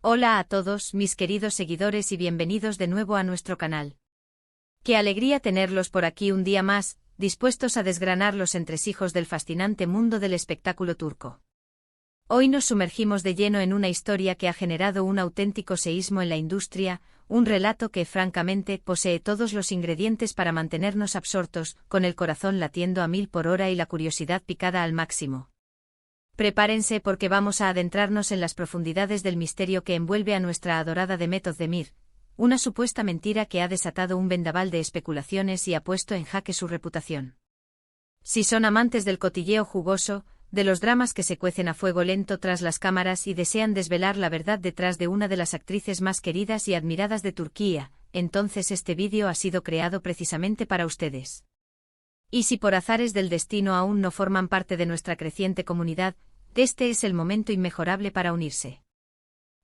Hola a todos, mis queridos seguidores y bienvenidos de nuevo a nuestro canal. Qué alegría tenerlos por aquí un día más, dispuestos a desgranar los entresijos del fascinante mundo del espectáculo turco. Hoy nos sumergimos de lleno en una historia que ha generado un auténtico seísmo en la industria, un relato que, francamente, posee todos los ingredientes para mantenernos absortos, con el corazón latiendo a 1000 por hora y la curiosidad picada al máximo. Prepárense porque vamos a adentrarnos en las profundidades del misterio que envuelve a nuestra adorada Demet Özdemir, una supuesta mentira que ha desatado un vendaval de especulaciones y ha puesto en jaque su reputación. Si son amantes del cotilleo jugoso, de los dramas que se cuecen a fuego lento tras las cámaras y desean desvelar la verdad detrás de una de las actrices más queridas y admiradas de Turquía, entonces este vídeo ha sido creado precisamente para ustedes. Y si por azares del destino aún no forman parte de nuestra creciente comunidad, este es el momento inmejorable para unirse.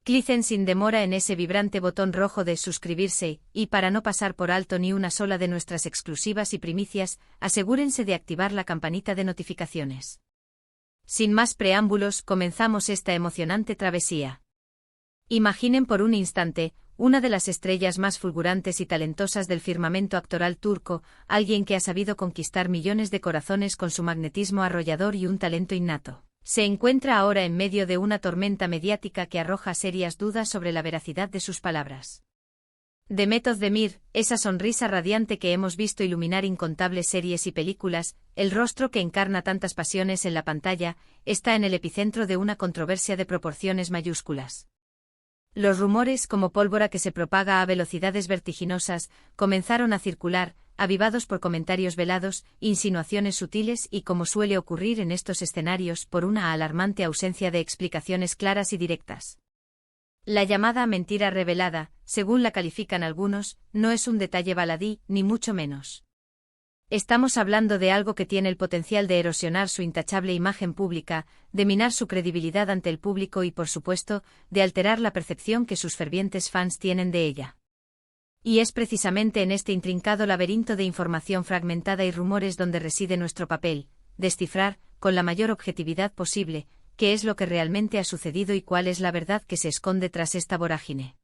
Clicen sin demora en ese vibrante botón rojo de suscribirse, y para no pasar por alto ni una sola de nuestras exclusivas y primicias, asegúrense de activar la campanita de notificaciones. Sin más preámbulos, comenzamos esta emocionante travesía. Imaginen por un instante, una de las estrellas más fulgurantes y talentosas del firmamento actoral turco, alguien que ha sabido conquistar millones de corazones con su magnetismo arrollador y un talento innato. Se encuentra ahora en medio de una tormenta mediática que arroja serias dudas sobre la veracidad de sus palabras. Demet Özdemir, esa sonrisa radiante que hemos visto iluminar incontables series y películas, el rostro que encarna tantas pasiones en la pantalla, está en el epicentro de una controversia de proporciones mayúsculas. Los rumores, como pólvora que se propaga a velocidades vertiginosas, comenzaron a circular, avivados por comentarios velados, insinuaciones sutiles y, como suele ocurrir en estos escenarios, por una alarmante ausencia de explicaciones claras y directas. La llamada mentira revelada, según la califican algunos, no es un detalle baladí, ni mucho menos. Estamos hablando de algo que tiene el potencial de erosionar su intachable imagen pública, de minar su credibilidad ante el público y, por supuesto, de alterar la percepción que sus fervientes fans tienen de ella. Y es precisamente en este intrincado laberinto de información fragmentada y rumores donde reside nuestro papel, descifrar, con la mayor objetividad posible, qué es lo que realmente ha sucedido y cuál es la verdad que se esconde tras esta vorágine.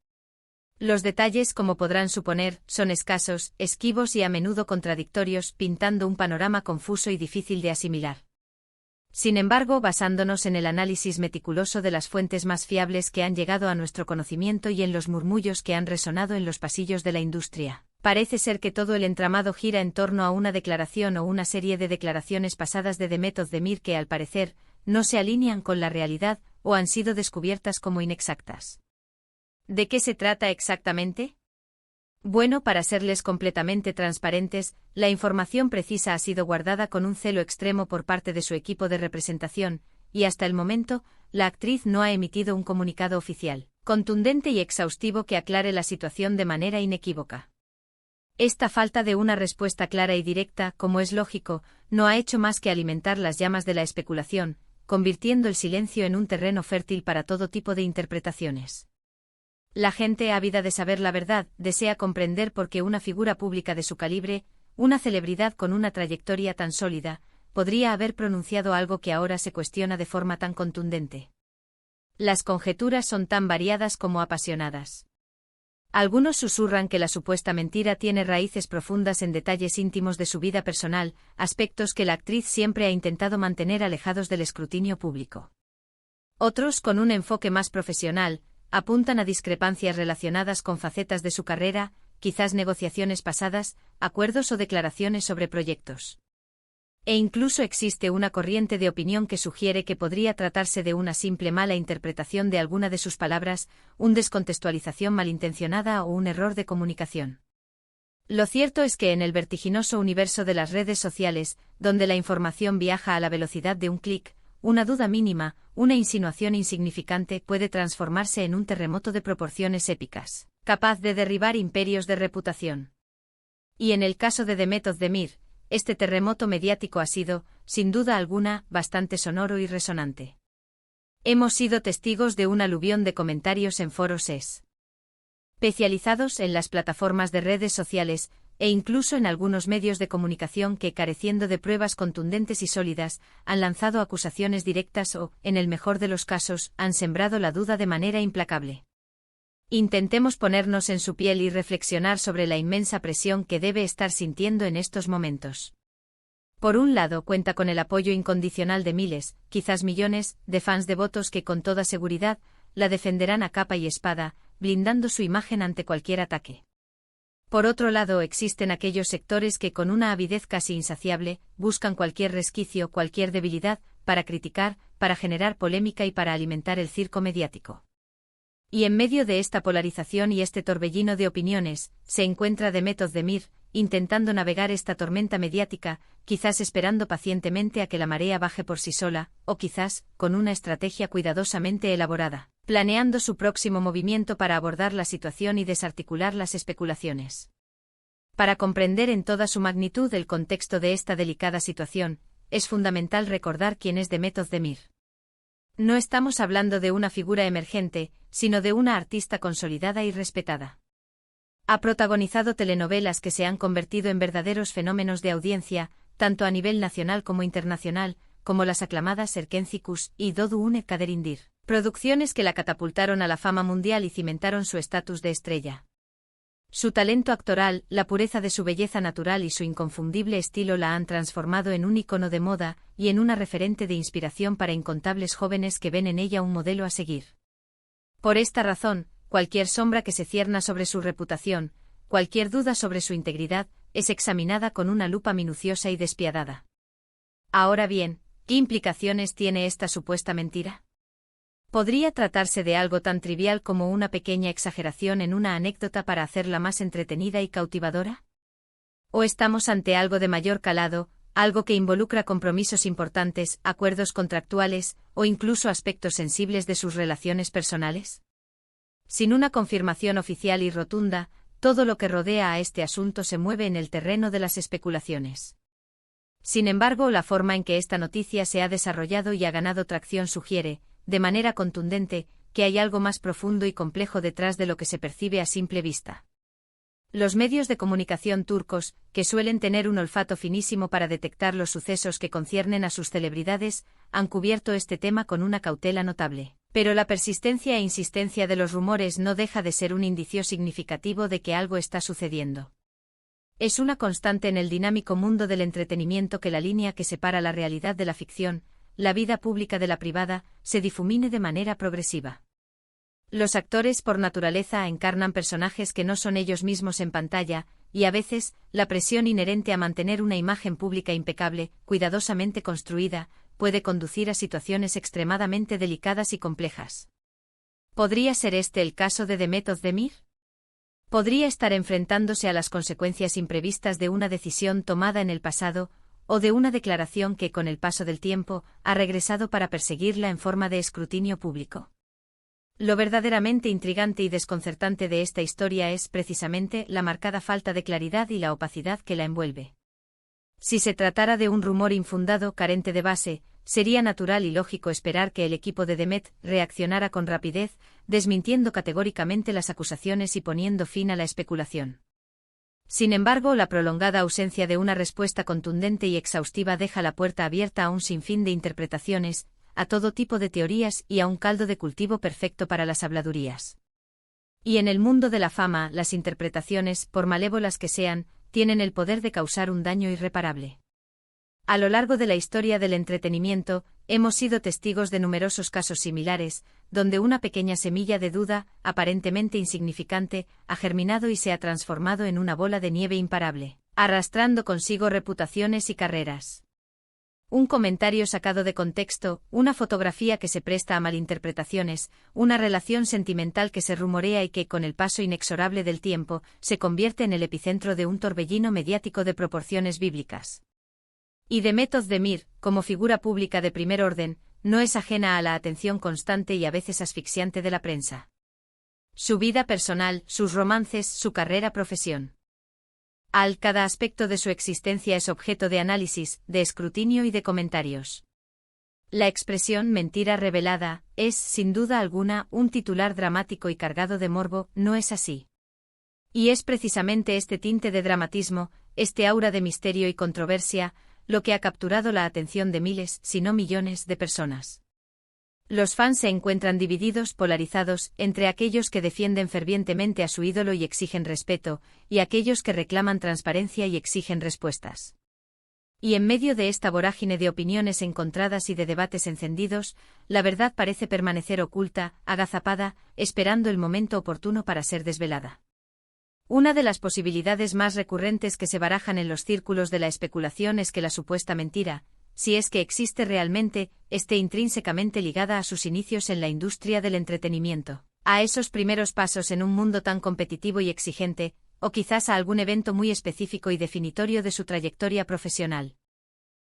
Los detalles, como podrán suponer, son escasos, esquivos y a menudo contradictorios, pintando un panorama confuso y difícil de asimilar. Sin embargo, basándonos en el análisis meticuloso de las fuentes más fiables que han llegado a nuestro conocimiento y en los murmullos que han resonado en los pasillos de la industria, parece ser que todo el entramado gira en torno a una declaración o una serie de declaraciones pasadas de Demet Özdemir que, al parecer, no se alinean con la realidad o han sido descubiertas como inexactas. ¿De qué se trata exactamente? Bueno, para serles completamente transparentes, la información precisa ha sido guardada con un celo extremo por parte de su equipo de representación, y hasta el momento, la actriz no ha emitido un comunicado oficial, contundente y exhaustivo que aclare la situación de manera inequívoca. Esta falta de una respuesta clara y directa, como es lógico, no ha hecho más que alimentar las llamas de la especulación, convirtiendo el silencio en un terreno fértil para todo tipo de interpretaciones. La gente, ávida de saber la verdad, desea comprender por qué una figura pública de su calibre, una celebridad con una trayectoria tan sólida, podría haber pronunciado algo que ahora se cuestiona de forma tan contundente. Las conjeturas son tan variadas como apasionadas. Algunos susurran que la supuesta mentira tiene raíces profundas en detalles íntimos de su vida personal, aspectos que la actriz siempre ha intentado mantener alejados del escrutinio público. Otros, con un enfoque más profesional, apuntan a discrepancias relacionadas con facetas de su carrera, quizás negociaciones pasadas, acuerdos o declaraciones sobre proyectos. E incluso existe una corriente de opinión que sugiere que podría tratarse de una simple mala interpretación de alguna de sus palabras, una descontextualización malintencionada o un error de comunicación. Lo cierto es que en el vertiginoso universo de las redes sociales, donde la información viaja a la velocidad de un clic, una duda mínima, una insinuación insignificante puede transformarse en un terremoto de proporciones épicas, capaz de derribar imperios de reputación. Y en el caso de Demet Özdemir, este terremoto mediático ha sido, sin duda alguna, bastante sonoro y resonante. Hemos sido testigos de un aluvión de comentarios en foros especializados en las plataformas de redes sociales, e incluso en algunos medios de comunicación que, careciendo de pruebas contundentes y sólidas, han lanzado acusaciones directas o, en el mejor de los casos, han sembrado la duda de manera implacable. Intentemos ponernos en su piel y reflexionar sobre la inmensa presión que debe estar sintiendo en estos momentos. Por un lado, cuenta con el apoyo incondicional de miles, quizás millones, de fans devotos que con toda seguridad la defenderán a capa y espada, blindando su imagen ante cualquier ataque. Por otro lado, existen aquellos sectores que con una avidez casi insaciable buscan cualquier resquicio, cualquier debilidad, para criticar, para generar polémica y para alimentar el circo mediático. Y en medio de esta polarización y este torbellino de opiniones, se encuentra Demet Özdemir, intentando navegar esta tormenta mediática, quizás esperando pacientemente a que la marea baje por sí sola, o quizás, con una estrategia cuidadosamente elaborada, planeando su próximo movimiento para abordar la situación y desarticular las especulaciones. Para comprender en toda su magnitud el contexto de esta delicada situación, es fundamental recordar quién es Demet Özdemir. No estamos hablando de una figura emergente, sino de una artista consolidada y respetada. Ha protagonizado telenovelas que se han convertido en verdaderos fenómenos de audiencia, tanto a nivel nacional como internacional, como las aclamadas Erkenci y Doğu Une Kaderindir, producciones que la catapultaron a la fama mundial y cimentaron su estatus de estrella. Su talento actoral, la pureza de su belleza natural y su inconfundible estilo la han transformado en un ícono de moda y en una referente de inspiración para incontables jóvenes que ven en ella un modelo a seguir. Por esta razón, cualquier sombra que se cierna sobre su reputación, cualquier duda sobre su integridad, es examinada con una lupa minuciosa y despiadada. Ahora bien, ¿qué implicaciones tiene esta supuesta mentira? ¿Podría tratarse de algo tan trivial como una pequeña exageración en una anécdota para hacerla más entretenida y cautivadora? ¿O estamos ante algo de mayor calado, algo que involucra compromisos importantes, acuerdos contractuales, o incluso aspectos sensibles de sus relaciones personales? Sin una confirmación oficial y rotunda, todo lo que rodea a este asunto se mueve en el terreno de las especulaciones. Sin embargo, la forma en que esta noticia se ha desarrollado y ha ganado tracción sugiere, de manera contundente, que hay algo más profundo y complejo detrás de lo que se percibe a simple vista. Los medios de comunicación turcos, que suelen tener un olfato finísimo para detectar los sucesos que conciernen a sus celebridades, han cubierto este tema con una cautela notable. Pero la persistencia e insistencia de los rumores no deja de ser un indicio significativo de que algo está sucediendo. Es una constante en el dinámico mundo del entretenimiento que la línea que separa la realidad de la ficción, la vida pública de la privada, se difumine de manera progresiva. Los actores por naturaleza encarnan personajes que no son ellos mismos en pantalla, y a veces, la presión inherente a mantener una imagen pública impecable, cuidadosamente construida, puede conducir a situaciones extremadamente delicadas y complejas. ¿Podría ser este el caso de Demet Özdemir? ¿Podría estar enfrentándose a las consecuencias imprevistas de una decisión tomada en el pasado, o de una declaración que con el paso del tiempo ha regresado para perseguirla en forma de escrutinio público? Lo verdaderamente intrigante y desconcertante de esta historia es precisamente la marcada falta de claridad y la opacidad que la envuelve. Si se tratara de un rumor infundado carente de base, sería natural y lógico esperar que el equipo de Demet reaccionara con rapidez, desmintiendo categóricamente las acusaciones y poniendo fin a la especulación. Sin embargo, la prolongada ausencia de una respuesta contundente y exhaustiva deja la puerta abierta a un sinfín de interpretaciones, a todo tipo de teorías y a un caldo de cultivo perfecto para las habladurías. Y en el mundo de la fama, las interpretaciones, por malévolas que sean, tienen el poder de causar un daño irreparable. A lo largo de la historia del entretenimiento, hemos sido testigos de numerosos casos similares, donde una pequeña semilla de duda, aparentemente insignificante, ha germinado y se ha transformado en una bola de nieve imparable, arrastrando consigo reputaciones y carreras. Un comentario sacado de contexto, una fotografía que se presta a malinterpretaciones, una relación sentimental que se rumorea y que, con el paso inexorable del tiempo, se convierte en el epicentro de un torbellino mediático de proporciones bíblicas. Y Demet Özdemir, como figura pública de primer orden, no es ajena a la atención constante y a veces asfixiante de la prensa. Su vida personal, sus romances, su carrera, profesión. Cada aspecto de su existencia es objeto de análisis, de escrutinio y de comentarios. La expresión mentira revelada es, sin duda alguna, un titular dramático y cargado de morbo, ¿no es así? Y es precisamente este tinte de dramatismo, este aura de misterio y controversia, lo que ha capturado la atención de miles, si no millones, de personas. Los fans se encuentran divididos, polarizados, entre aquellos que defienden fervientemente a su ídolo y exigen respeto, y aquellos que reclaman transparencia y exigen respuestas. Y en medio de esta vorágine de opiniones encontradas y de debates encendidos, la verdad parece permanecer oculta, agazapada, esperando el momento oportuno para ser desvelada. Una de las posibilidades más recurrentes que se barajan en los círculos de la especulación es que la supuesta mentira, si es que existe realmente, esté intrínsecamente ligada a sus inicios en la industria del entretenimiento, a esos primeros pasos en un mundo tan competitivo y exigente, o quizás a algún evento muy específico y definitorio de su trayectoria profesional.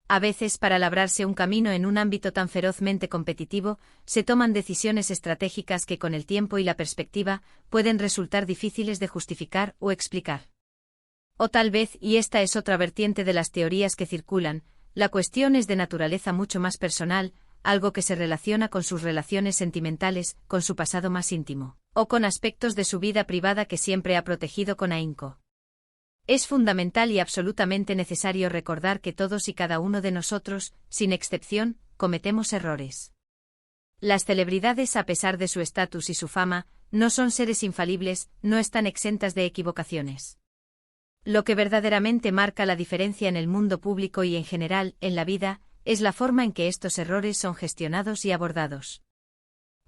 A veces, para labrarse un camino en un ámbito tan ferozmente competitivo, se toman decisiones estratégicas que con el tiempo y la perspectiva pueden resultar difíciles de justificar o explicar. O tal vez, y esta es otra vertiente de las teorías que circulan, la cuestión es de naturaleza mucho más personal, algo que se relaciona con sus relaciones sentimentales, con su pasado más íntimo, o con aspectos de su vida privada que siempre ha protegido con ahínco. Es fundamental y absolutamente necesario recordar que todos y cada uno de nosotros, sin excepción, cometemos errores. Las celebridades, a pesar de su estatus y su fama, no son seres infalibles, no están exentas de equivocaciones. Lo que verdaderamente marca la diferencia en el mundo público y en general, en la vida, es la forma en que estos errores son gestionados y abordados.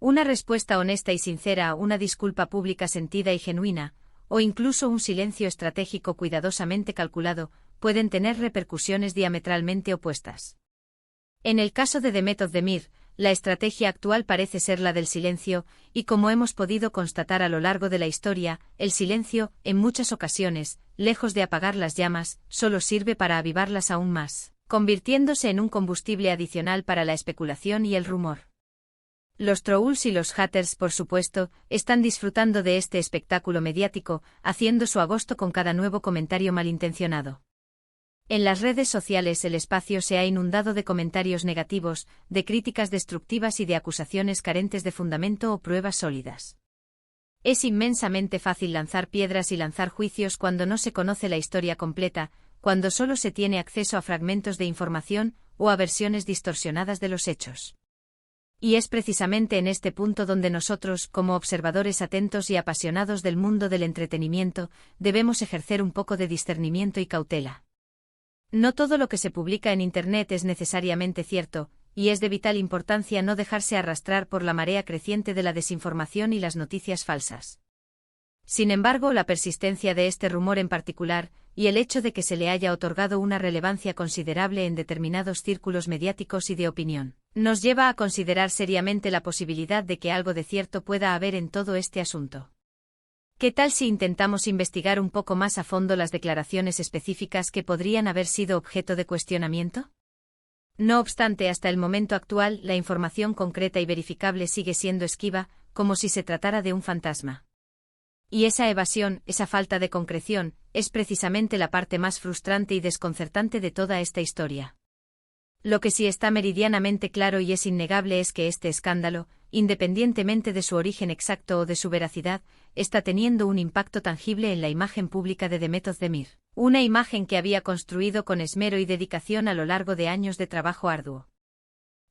Una respuesta honesta y sincera, una disculpa pública sentida y genuina, o incluso un silencio estratégico cuidadosamente calculado, pueden tener repercusiones diametralmente opuestas. En el caso de Demet Özdemir, la estrategia actual parece ser la del silencio, y como hemos podido constatar a lo largo de la historia, el silencio, en muchas ocasiones, lejos de apagar las llamas, solo sirve para avivarlas aún más, convirtiéndose en un combustible adicional para la especulación y el rumor. Los trolls y los haters, por supuesto, están disfrutando de este espectáculo mediático, haciendo su agosto con cada nuevo comentario malintencionado. En las redes sociales el espacio se ha inundado de comentarios negativos, de críticas destructivas y de acusaciones carentes de fundamento o pruebas sólidas. Es inmensamente fácil lanzar piedras y lanzar juicios cuando no se conoce la historia completa, cuando solo se tiene acceso a fragmentos de información o a versiones distorsionadas de los hechos. Y es precisamente en este punto donde nosotros, como observadores atentos y apasionados del mundo del entretenimiento, debemos ejercer un poco de discernimiento y cautela. No todo lo que se publica en Internet es necesariamente cierto, y es de vital importancia no dejarse arrastrar por la marea creciente de la desinformación y las noticias falsas. Sin embargo, la persistencia de este rumor en particular, y el hecho de que se le haya otorgado una relevancia considerable en determinados círculos mediáticos y de opinión, nos lleva a considerar seriamente la posibilidad de que algo de cierto pueda haber en todo este asunto. ¿Qué tal si intentamos investigar un poco más a fondo las declaraciones específicas que podrían haber sido objeto de cuestionamiento? No obstante, hasta el momento actual, la información concreta y verificable sigue siendo esquiva, como si se tratara de un fantasma. Y esa evasión, esa falta de concreción, es precisamente la parte más frustrante y desconcertante de toda esta historia. Lo que sí está meridianamente claro y es innegable es que este escándalo, independientemente de su origen exacto o de su veracidad, está teniendo un impacto tangible en la imagen pública de Demet Özdemir, una imagen que había construido con esmero y dedicación a lo largo de años de trabajo arduo.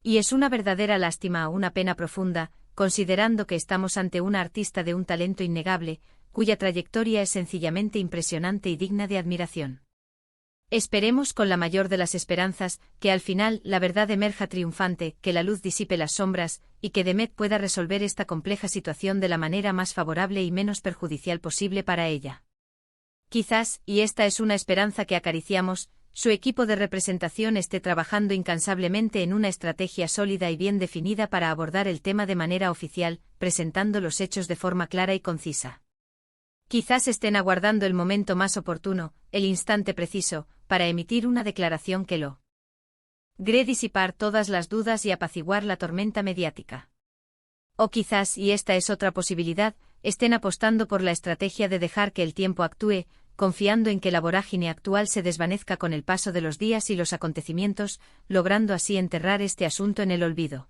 Y es una verdadera lástima, una pena profunda, considerando que estamos ante una artista de un talento innegable, cuya trayectoria es sencillamente impresionante y digna de admiración. Esperemos con la mayor de las esperanzas, que al final la verdad emerja triunfante, que la luz disipe las sombras, y que Demet pueda resolver esta compleja situación de la manera más favorable y menos perjudicial posible para ella. Quizás, y esta es una esperanza que acariciamos, su equipo de representación esté trabajando incansablemente en una estrategia sólida y bien definida para abordar el tema de manera oficial, presentando los hechos de forma clara y concisa. Quizás estén aguardando el momento más oportuno, el instante preciso, para emitir una declaración que logre disipar todas las dudas y apaciguar la tormenta mediática. O quizás, y esta es otra posibilidad, estén apostando por la estrategia de dejar que el tiempo actúe, confiando en que la vorágine actual se desvanezca con el paso de los días y los acontecimientos, logrando así enterrar este asunto en el olvido.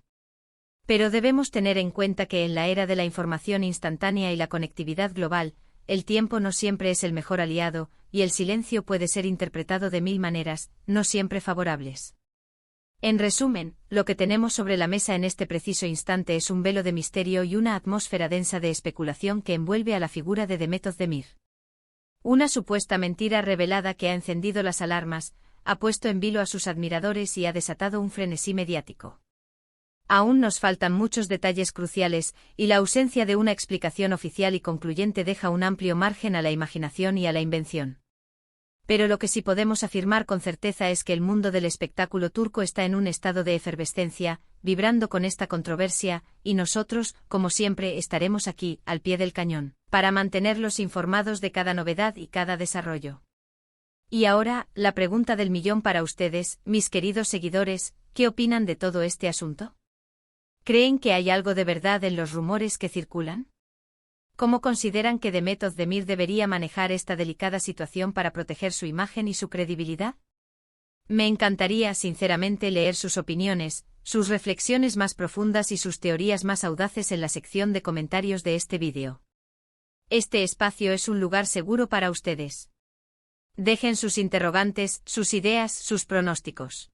Pero debemos tener en cuenta que en la era de la información instantánea y la conectividad global, el tiempo no siempre es el mejor aliado, y el silencio puede ser interpretado de mil maneras, no siempre favorables. En resumen, lo que tenemos sobre la mesa en este preciso instante es un velo de misterio y una atmósfera densa de especulación que envuelve a la figura de Demet Özdemir. Una supuesta mentira revelada que ha encendido las alarmas, ha puesto en vilo a sus admiradores y ha desatado un frenesí mediático. Aún nos faltan muchos detalles cruciales, y la ausencia de una explicación oficial y concluyente deja un amplio margen a la imaginación y a la invención. Pero lo que sí podemos afirmar con certeza es que el mundo del espectáculo turco está en un estado de efervescencia, vibrando con esta controversia, y nosotros, como siempre, estaremos aquí, al pie del cañón, para mantenerlos informados de cada novedad y cada desarrollo. Y ahora, la pregunta del millón para ustedes, mis queridos seguidores, ¿qué opinan de todo este asunto? ¿Creen que hay algo de verdad en los rumores que circulan? ¿Cómo consideran que Demet Özdemir debería manejar esta delicada situación para proteger su imagen y su credibilidad? Me encantaría, sinceramente, leer sus opiniones, sus reflexiones más profundas y sus teorías más audaces en la sección de comentarios de este vídeo. Este espacio es un lugar seguro para ustedes. Dejen sus interrogantes, sus ideas, sus pronósticos.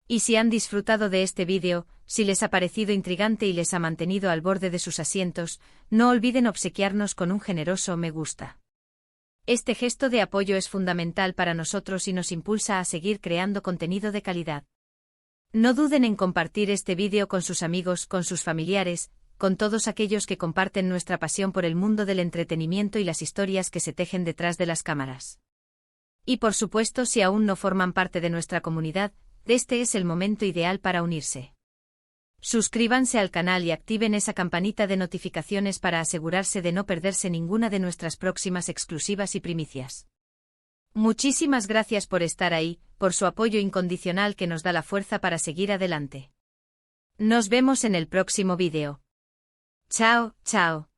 Y si han disfrutado de este vídeo, si les ha parecido intrigante y les ha mantenido al borde de sus asientos, no olviden obsequiarnos con un generoso me gusta. Este gesto de apoyo es fundamental para nosotros y nos impulsa a seguir creando contenido de calidad. No duden en compartir este vídeo con sus amigos, con sus familiares, con todos aquellos que comparten nuestra pasión por el mundo del entretenimiento y las historias que se tejen detrás de las cámaras. Y por supuesto, si aún no forman parte de nuestra comunidad, este es el momento ideal para unirse. Suscríbanse al canal y activen esa campanita de notificaciones para asegurarse de no perderse ninguna de nuestras próximas exclusivas y primicias. Muchísimas gracias por estar ahí, por su apoyo incondicional que nos da la fuerza para seguir adelante. Nos vemos en el próximo vídeo. Chao, chao.